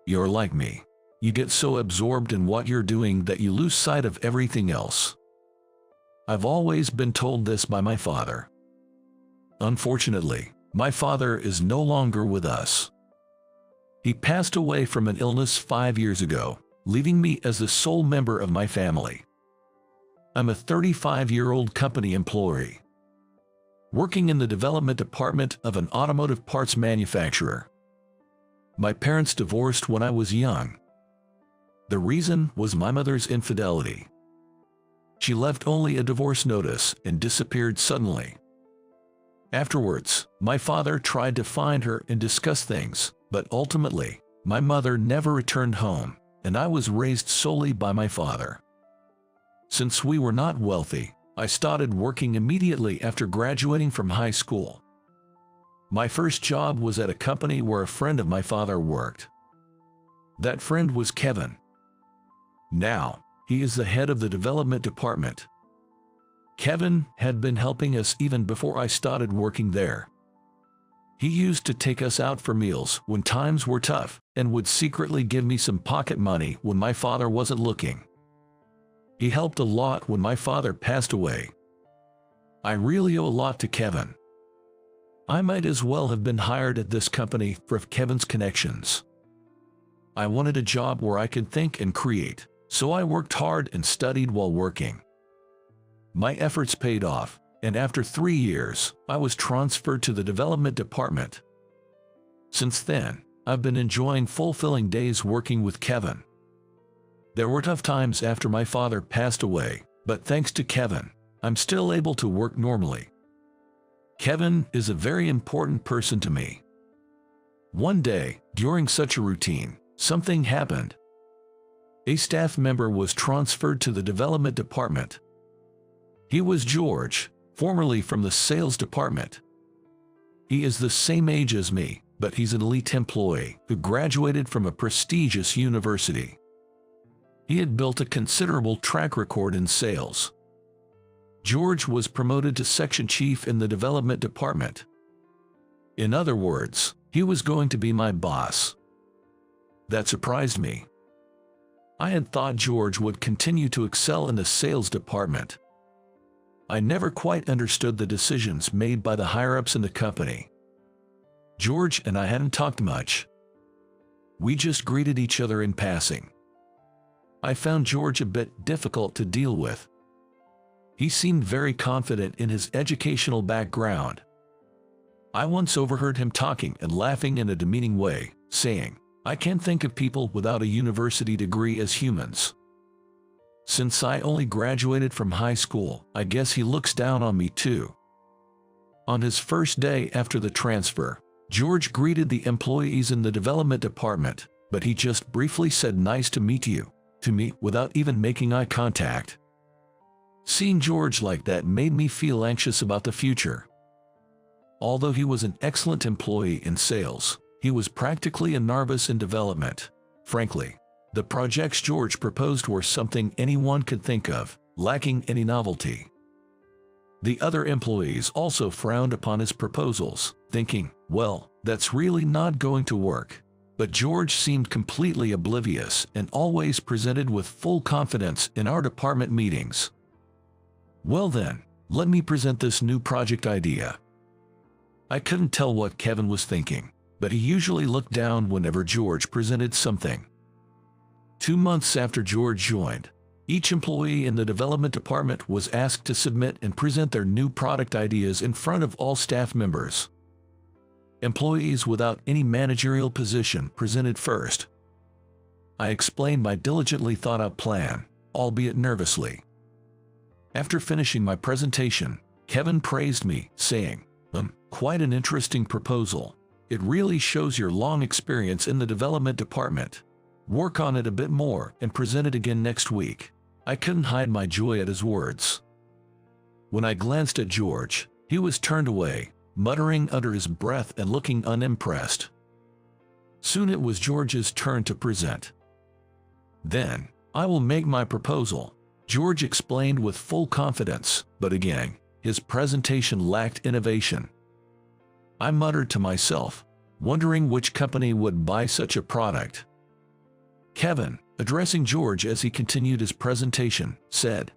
You're like me. You get so absorbed in what you're doing that you lose sight of everything else. I've always been told this by my father. Unfortunately, my father is no longer with us. He passed away from an illness 5 years ago, leaving me as the sole member of my family. I'm a 35-year-old company employee, working in the development department of an automotive parts manufacturer. My parents divorced when I was young. The reason was my mother's infidelity. She left only a divorce notice and disappeared suddenly. Afterwards, my father tried to find her and discuss things, but ultimately, my mother never returned home, and I was raised solely by my father. Since we were not wealthy, I started working immediately after graduating from high school. My first job was at a company where a friend of my father worked. That friend was Kevin. Now, he is the head of the development department. Kevin had been helping us even before I started working there. He used to take us out for meals when times were tough and would secretly give me some pocket money when my father wasn't looking. He helped a lot when my father passed away. I really owe a lot to Kevin. I might as well have been hired at this company for Kevin's connections. I wanted a job where I could think and create, so I worked hard and studied while working. My efforts paid off, and after 3 years, I was transferred to the development department. Since then, I've been enjoying fulfilling days working with Kevin. There were tough times after my father passed away, but thanks to Kevin, I'm still able to work normally. Kevin is a very important person to me. One day, during such a routine, something happened. A staff member was transferred to the development department. He was George, formerly from the sales department. He is the same age as me, but he's an elite employee who graduated from a prestigious university. He had built a considerable track record in sales. George was promoted to section chief in the development department. In other words, he was going to be my boss. That surprised me. I had thought George would continue to excel in the sales department. I never quite understood the decisions made by the higher-ups in the company. George and I hadn't talked much. We just greeted each other in passing. I found George a bit difficult to deal with. He seemed very confident in his educational background. I once overheard him talking and laughing in a demeaning way, saying, "I can't think of people without a university degree as humans." Since I only graduated from high school, I guess he looks down on me too. On his first day after the transfer, George greeted the employees in the development department, but he just briefly said "nice to meet you" to me without even making eye contact. Seeing George like that made me feel anxious about the future. Although he was an excellent employee in sales, he was practically a novice in development. Frankly, the projects George proposed were something anyone could think of, lacking any novelty. The other employees also frowned upon his proposals, thinking, well, that's really not going to work. But George seemed completely oblivious and always presented with full confidence in our department meetings. Well then, let me present this new project idea. I couldn't tell what Kevin was thinking, but he usually looked down whenever George presented something. 2 months after George joined, each employee in the development department was asked to submit and present their new product ideas in front of all staff members. Employees without any managerial position presented first. I explained my diligently thought-out plan, albeit nervously. After finishing my presentation, Kevin praised me, saying, "Quite an interesting proposal. It really shows your long experience in the development department. Work on it a bit more and present it again next week." I couldn't hide my joy at his words. When I glanced at George, he was turned away, muttering under his breath and looking unimpressed. Soon it was George's turn to present. "Then, I will make my proposal," George explained with full confidence, but again, his presentation lacked innovation. I muttered to myself, wondering which company would buy such a product. Kevin, addressing George as he continued his presentation, said.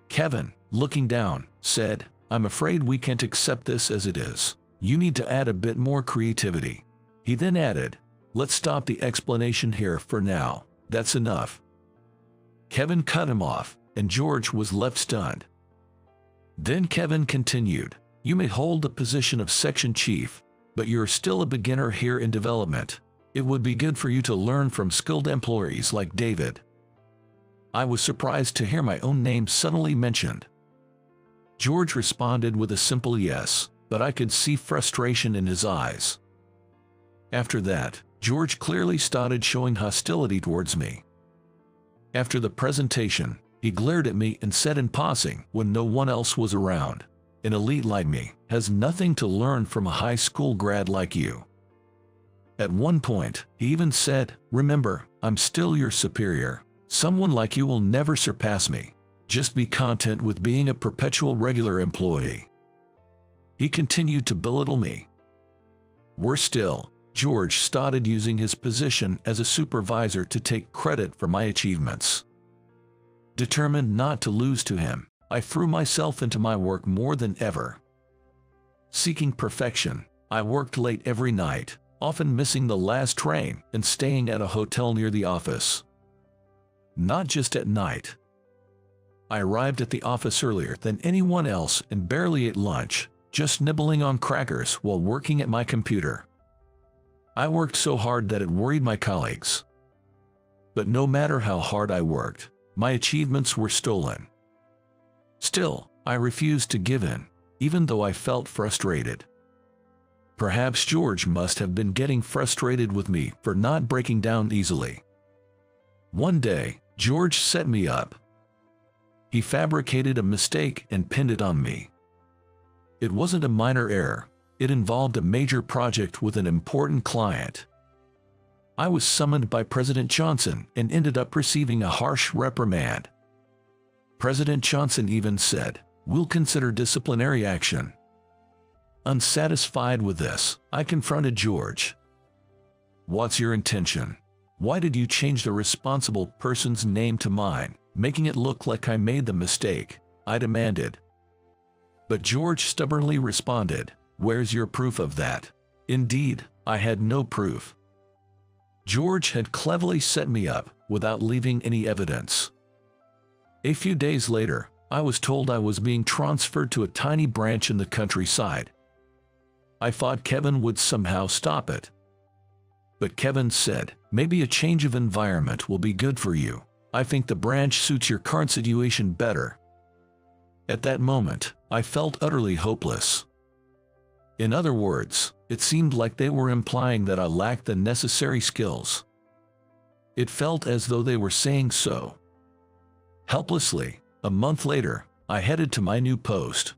Kevin, looking down, said, I'm afraid we can't accept this as it is. You need to add a bit more creativity. He then added, let's stop the explanation here for now. That's enough. Kevin cut him off, and George was left stunned. Then Kevin continued, you may hold the position of section chief, but you're still a beginner here in development. It would be good for you to learn from skilled employees like David. I was surprised to hear my own name suddenly mentioned. George responded with a simple yes, but I could see frustration in his eyes. After that, George clearly started showing hostility towards me. After the presentation, he glared at me and said in passing when no one else was around, an elite like me has nothing to learn from a high school grad like you. At one point, he even said, remember, I'm still your superior. Someone like you will never surpass me. Just be content with being a perpetual regular employee. He continued to belittle me. Worse still, George started using his position as a supervisor to take credit for my achievements. Determined not to lose to him, I threw myself into my work more than ever. Seeking perfection, I worked late every night, often missing the last train and staying at a hotel near the office. Not just at night. I arrived at the office earlier than anyone else and barely ate lunch, just nibbling on crackers while working at my computer. I worked so hard that it worried my colleagues. But no matter how hard I worked, my achievements were stolen. Still, I refused to give in, even though I felt frustrated. Perhaps George must have been getting frustrated with me for not breaking down easily. One day, George set me up. He fabricated a mistake and pinned it on me. It wasn't a minor error. It involved a major project with an important client. I was summoned by President Johnson and ended up receiving a harsh reprimand. President Johnson even said, "We'll consider disciplinary action." Unsatisfied with this, I confronted George. "What's your intention? Why did you change the responsible person's name to mine, making it look like I made the mistake?" I demanded. But George stubbornly responded, "Where's your proof of that?" Indeed, I had no proof. George had cleverly set me up without leaving any evidence. A few days later, I was told I was being transferred to a tiny branch in the countryside. I thought Kevin would somehow stop it. But Kevin said, "Maybe a change of environment will be good for you. I think the branch suits your current situation better." At that moment, I felt utterly hopeless. In other words, it seemed like they were implying that I lacked the necessary skills. It felt as though they were saying so. Helplessly, a month later, I headed to my new post.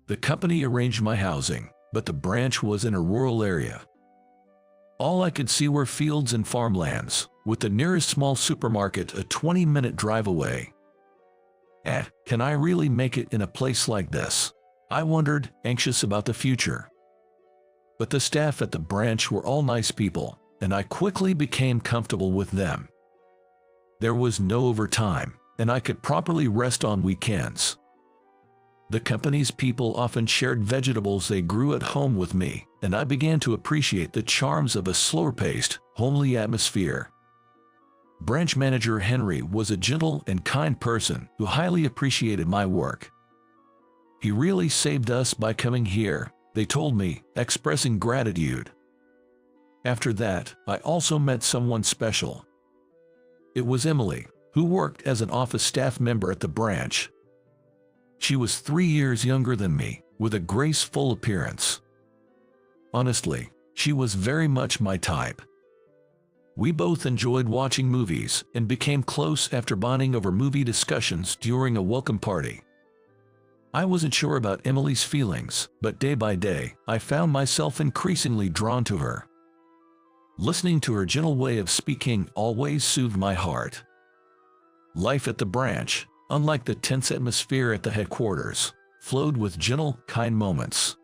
The company arranged my housing, but the branch was in a rural area. All I could see were fields and farmlands, with the nearest small supermarket a 20-minute drive away. Can I really make it in a place like this? I wondered, anxious about the future. But the staff at the branch were all nice people, and I quickly became comfortable with them. There was no overtime, and I could properly rest on weekends. The company's people often shared vegetables they grew at home with me, and I began to appreciate the charms of a slower-paced, homely atmosphere. Branch manager Henry was a gentle and kind person who highly appreciated my work. "He really saved us by coming here," they told me, expressing gratitude. After that, I also met someone special. It was Emily, who worked as an office staff member at the branch. She was 3 years younger than me, with a graceful appearance. Honestly, she was very much my type. We both enjoyed watching movies and became close after bonding over movie discussions during a welcome party. I wasn't sure about Emily's feelings, but day by day, I found myself increasingly drawn to her. Listening to her gentle way of speaking always soothed my heart. Life at the branch, unlike the tense atmosphere at the headquarters, flowed with gentle, kind moments.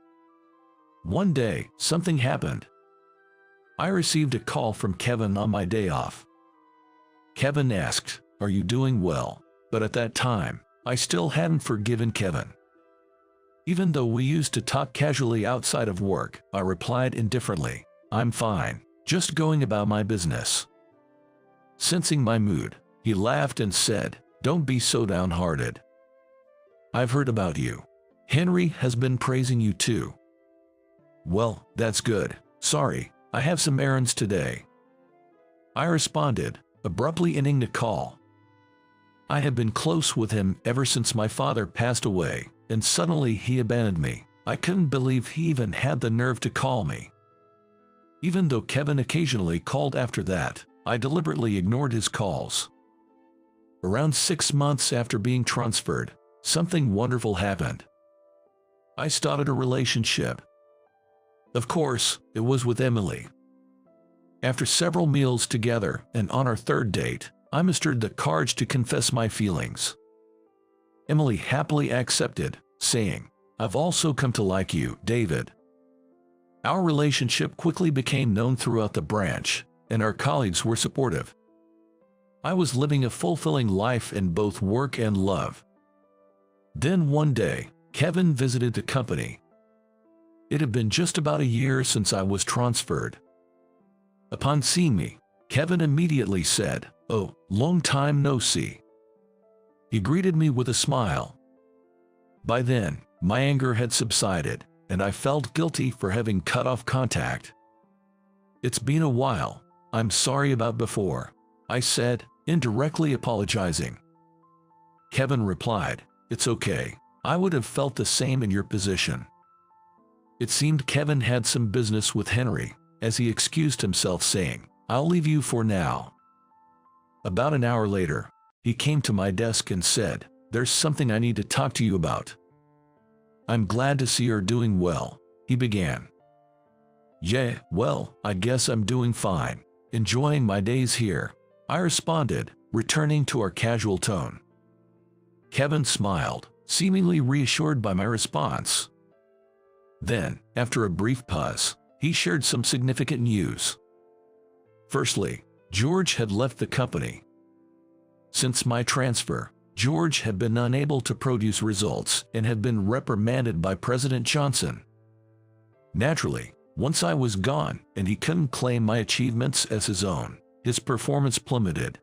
One day, something happened. I received a call from Kevin on my day off. Kevin asked, "Are you doing well?" But at that time, I still hadn't forgiven Kevin. Even though we used to talk casually outside of work, I replied indifferently, "I'm fine, just going about my business." Sensing my mood, he laughed and said, "Don't be so downhearted. I've heard about you. Henry has been praising you too." "Well, that's good. Sorry, I have some errands today," I responded, abruptly ending the call. I had been close with him ever since my father passed away, and suddenly he abandoned me. I couldn't believe he even had the nerve to call me. Even though Kevin occasionally called after that, I deliberately ignored his calls. Around 6 months after being transferred, something wonderful happened. I started a relationship. Of course, it was with Emily. After several meals together and on our third date, I mustered the courage to confess my feelings. Emily happily accepted, saying, "I've also come to like you, David." Our relationship quickly became known throughout the branch, and our colleagues were supportive. I was living a fulfilling life in both work and love. Then one day, Kevin visited the company. It had been just about a year since I was transferred. Upon seeing me, Kevin immediately said, "Oh, long time no see." He greeted me with a smile. By then, my anger had subsided, and I felt guilty for having cut off contact. "It's been a while. I'm sorry about before," I said, indirectly apologizing. Kevin replied, "It's okay. I would have felt the same in your position." It seemed Kevin had some business with Henry, as he excused himself saying, "I'll leave you for now." About an hour later, he came to my desk and said, "There's something I need to talk to you about." "I'm glad to see you're doing well," he began. "Yeah, well, I guess I'm doing fine. Enjoying my days here," I responded, returning to our casual tone. Kevin smiled, seemingly reassured by my response. Then, after a brief pause, he shared some significant news. Firstly, George had left the company. Since my transfer, George had been unable to produce results and had been reprimanded by President Johnson. Naturally, once I was gone and he couldn't claim my achievements as his own, his performance plummeted.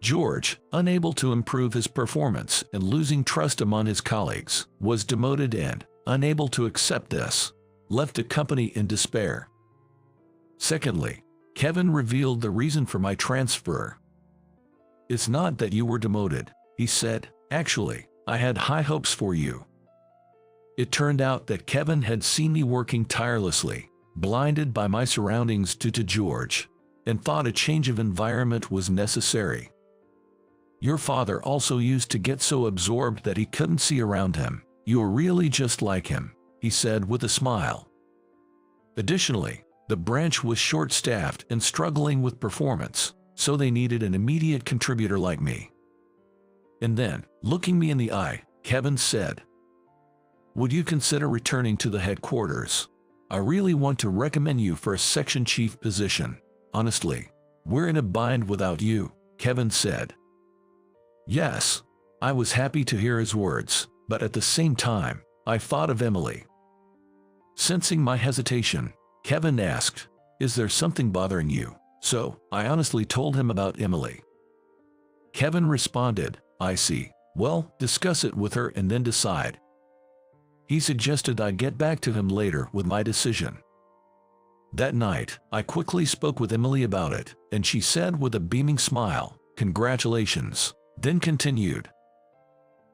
George, unable to improve his performance and losing trust among his colleagues, was demoted and, unable to accept this, left the company in despair. Secondly, Kevin revealed the reason for my transfer. "It's not that you were demoted," he said. "Actually, I had high hopes for you." It turned out that Kevin had seen me working tirelessly, blinded by my surroundings due to George, and thought a change of environment was necessary. "Your father also used to get so absorbed that he couldn't see around him. You're really just like him," he said with a smile. Additionally, the branch was short-staffed and struggling with performance, so they needed an immediate contributor like me. And then, looking me in the eye, Kevin said, "Would you consider returning to the headquarters? I really want to recommend you for a section chief position. Honestly, we're in a bind without you," Kevin said. Yes, I was happy to hear his words, but at the same time, I thought of Emily. Sensing my hesitation, Kevin asked, "Is there something bothering you?" So, I honestly told him about Emily. Kevin responded, "I see. Well, discuss it with her and then decide." He suggested I get back to him later with my decision. That night, I quickly spoke with Emily about it, and she said with a beaming smile, "Congratulations," then continued,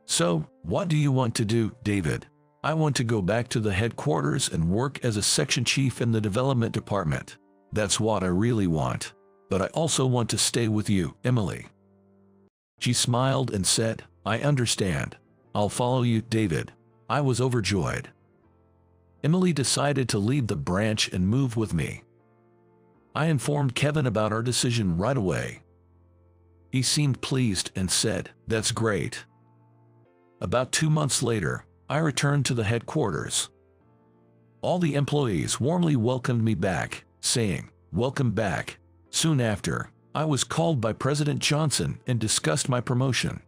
"So, what do you want to do, David?" "I want to go back to the headquarters and work as a section chief in the development department. That's what I really want. But I also want to stay with you, Emily." She smiled and said, "I understand. I'll follow you, David." I was overjoyed. Emily decided to leave the branch and move with me. I informed Kevin about our decision right away. He seemed pleased and said, "That's great." About 2 months later, I returned to the headquarters. All the employees warmly welcomed me back, saying, "Welcome back." Soon after, I was called by President Johnson and discussed my promotion.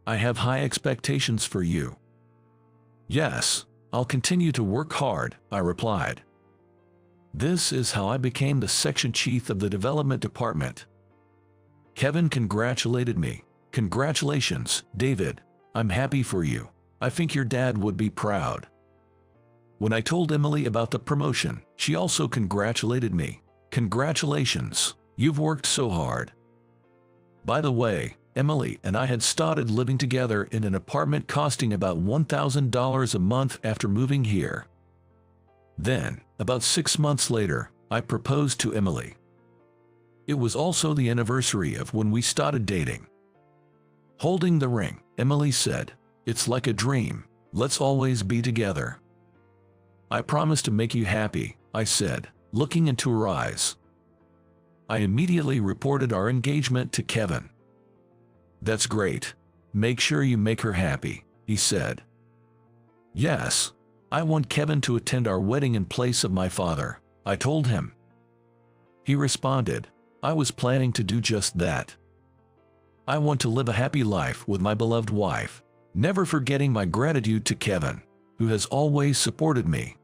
"I have high expectations for you." "Yes, I'll continue to work hard," I replied. This is how I became the section chief of the development department. Kevin congratulated me. "Congratulations, David. I'm happy for you. I think your dad would be proud." When I told Emily about the promotion, she also congratulated me. "Congratulations, you've worked so hard." By the way, Emily and I had started living together in an apartment costing about $1,000 a month after moving here. Then, about 6 months later, I proposed to Emily. It was also the anniversary of when we started dating. Holding the ring, Emily said, "It's like a dream. Let's always be together." "I promise to make you happy," I said, looking into her eyes. I immediately reported our engagement to Kevin. "That's great. Make sure you make her happy," he said. "Yes, I want Kevin to attend our wedding in place of my father," I told him. He responded, "I was planning to do just that. I want to live a happy life with my beloved wife, never forgetting my gratitude to Kevin, who has always supported me."